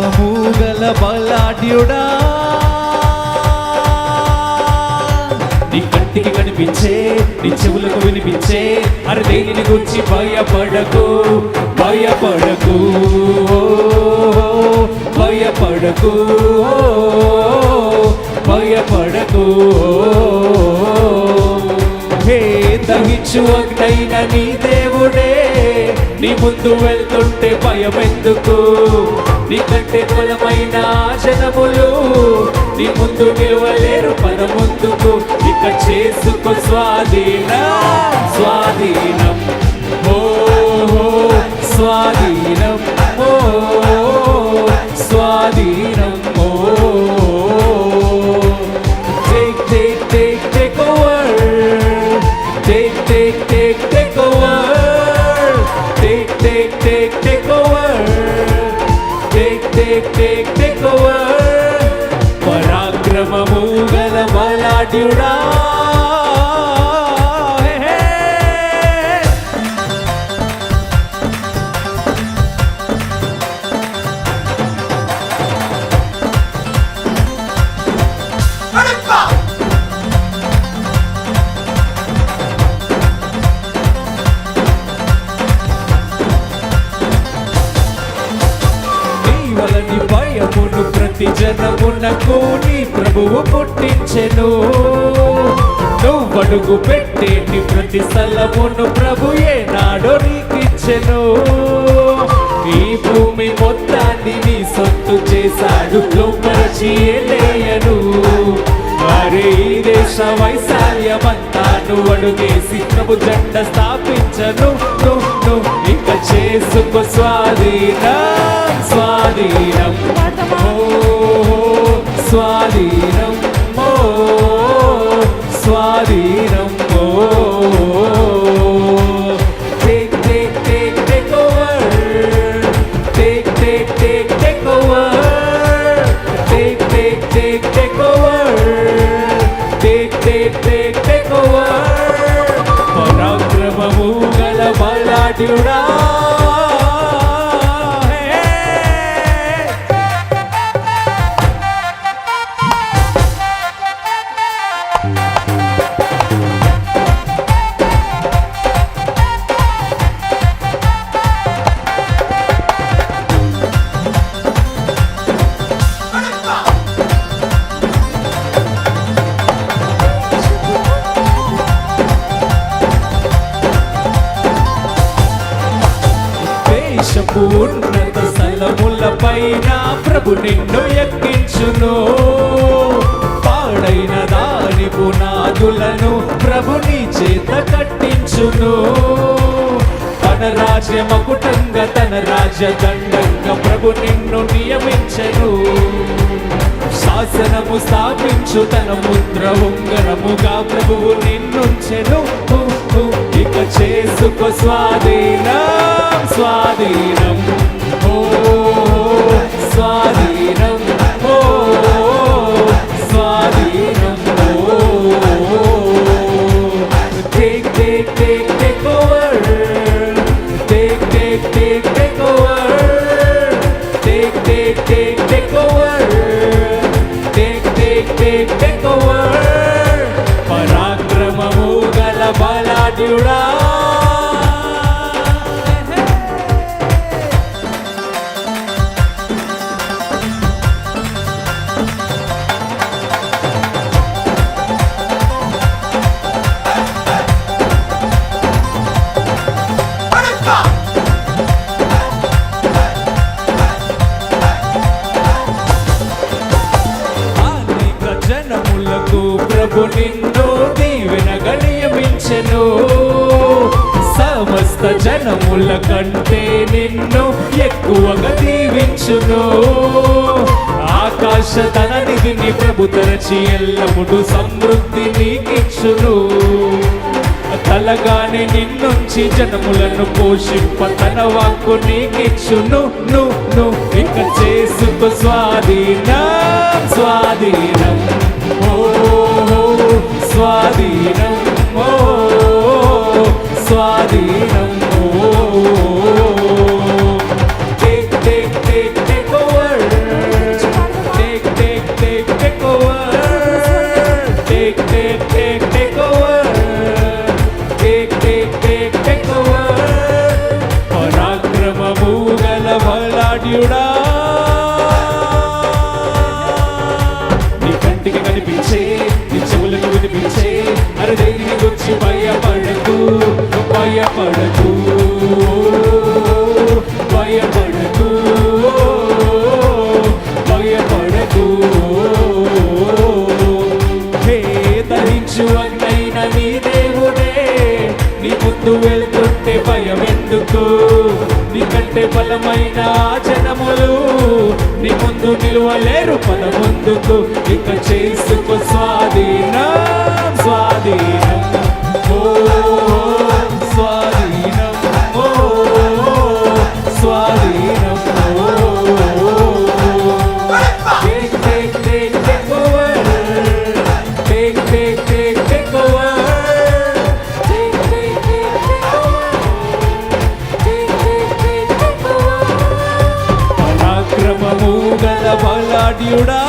పరాక్రమము గల బలాఢ్యుడా, నీ కంటికి కనిపించే, నీ చెవులకు వినిపించే, అరే దేనిని గురించి భయపడకు, భయపడకు, భయపడకు, భయపడకు. హే దహించు అగ్నైన నీ దేవుడే, నీ ముందు వెళ్తుంటే భయమెందుకు? నీకంటే బలమైన జనములు నీ ముందు నిలవలేరు, పద ముందుకు. ఇక చేసుకో స్వాధీనం, స్వాధీనం, ఓ స్వాధీనం, ఓ స్వాధీనం, ఓ take take take take over, take take take take over, take take take take over, take take take take over. పరాక్రమము గల బలాఢ్యుడా, వలని భయమును ప్రతి జనమునకు నీ ప్రభువు పుట్టించెను. నువ్వడుగు పెట్టేటి ప్రతి స్థలమును ప్రభు ఏనాడో నీకిచ్చెను. ఈ భూమి మొత్తాన్ని నీ సొత్తు చేశాడు, లోపరచి ఏలేయను. అరే ఈ దేశ వైశాల్యమంతా నువ్వు అడుగేసి ప్రభు జెండ స్థాపించను. ఇక చేసుకో స్వాధీనం, స్వాధీనం, ఓ స్వాధీనం, ఓ స్వాధీనం, ఓ take take take take over, take take take take over, take take take take over, take take take take over. పరాక్రమము గల బలాఢ్యుడా, ఉన్నత స్థలముల పైన ప్రభు నిన్ను ఎక్కించును. పాడైన దాని పునాదులను ప్రభు నీ చేత కట్టించును. తన రాజ్య మకుటంగా తన రాజ్యదండంగా ప్రభు నిన్ను నియమించెను. శాసనము స్థాపించు తన ముద్ర ఉంగరముగా ప్రభువు నిన్నుంచెను. ఇక చేసుకో స్వాధీనం, స్వాధీనం, ఓ స్వాధీనం, ఓ స్వాధీనం, ఓ take take take take over, take take take take over, take take take take over, take take take take over. పరాక్రమము గల బలాఢ్యుడా, ప్రభు నిన్ను దీవెనగా నియమించెను. సమస్త జనముల కంటే నిన్ను ఎక్కువగా దీవించును. ఆకాశ తన నిధిని ప్రభు తెరచి ఎల్లముడు సమృద్ధి నీకిచ్చును. తలగానే నిన్నుంచి జనములను పోషింప తన వాక్కు నీకిచ్చును. ఇక చేసుకో స్వాధీనం, స్వాధీనం, ఓ స్వాధీనం, ఓ స్వాధీనం, ఓ take take take take over, బలాఢ్యుడా నీ కంటికి కనిపించే నీ చెవులకు వినిపించే అరే దేనికి వచ్చి భయపడకు భయపడకు భయపడకు భయపడకు హే ధరించు అన్నైన నీ దేవుడే నీ ముందు వెళ్తుంటే భయం ఎందుకు నీకంటే బలమైన జనములు నీ ముందు నిలువలేరు పద ముందుకు ఇక చేసుకో స్వాధీనం స్వాధీనం ఓ స్వాధీనం ఓ స్వాధీనం Take over. Take over. పరాక్రమము గల బలాఢ్యుడా